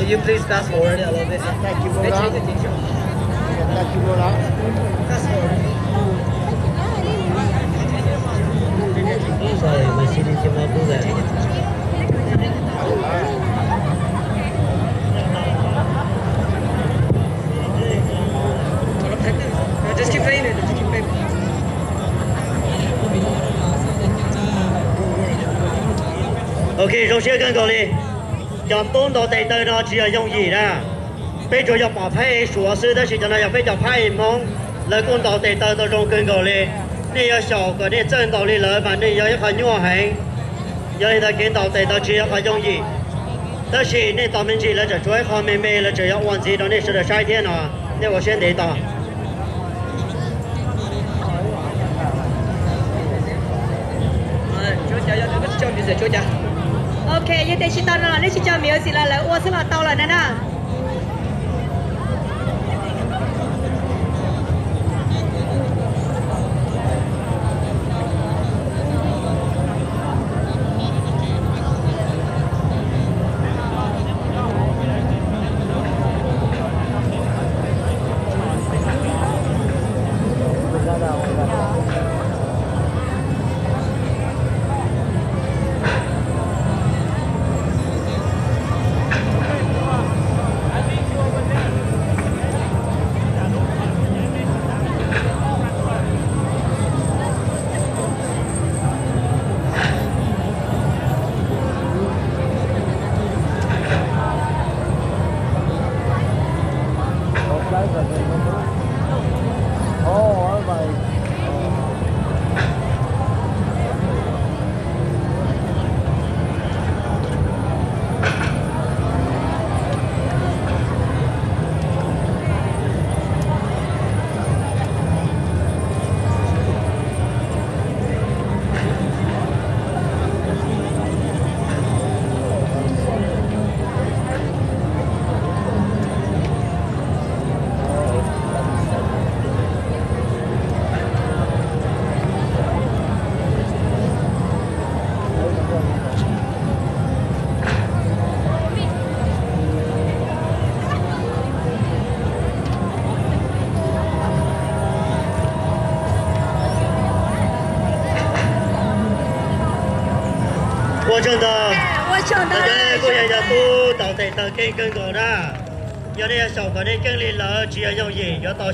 Can you please fast forward a little bit? Thank you, Mola. Change attention. Thank you, Mola. Fast forward. Sorry, my CD cannot do that. Just keep playing it. Just keep playing it. Ok, rồi sẽ gần gọi đi. Chọn tôn đồ tệ tờ đó chỉ là dùng gì ra. Bây giờ要把派说是的时间呢，要被叫派蒙，来公道tệ tờ đó trong gần gọi đi. Này要小个的正道理了，反正要一块nhỏ很，要一个跟道tệ tờ chỉ要用gì. 但是那咱们这了这主要方面没了，只要忘记了那是的晒天了，那我先得到。Ok, như thế chị tao nói chị cho miếu gì là ô sẽ là tao là nè nè. Qua chân tờ. Qua chân tờ. Cô nhà nhà tu tàu tệ tờ kênh cân cổ ra. Giờ đây sầu có đây kênh lên là chỉ là dùng gì? Giờ tàu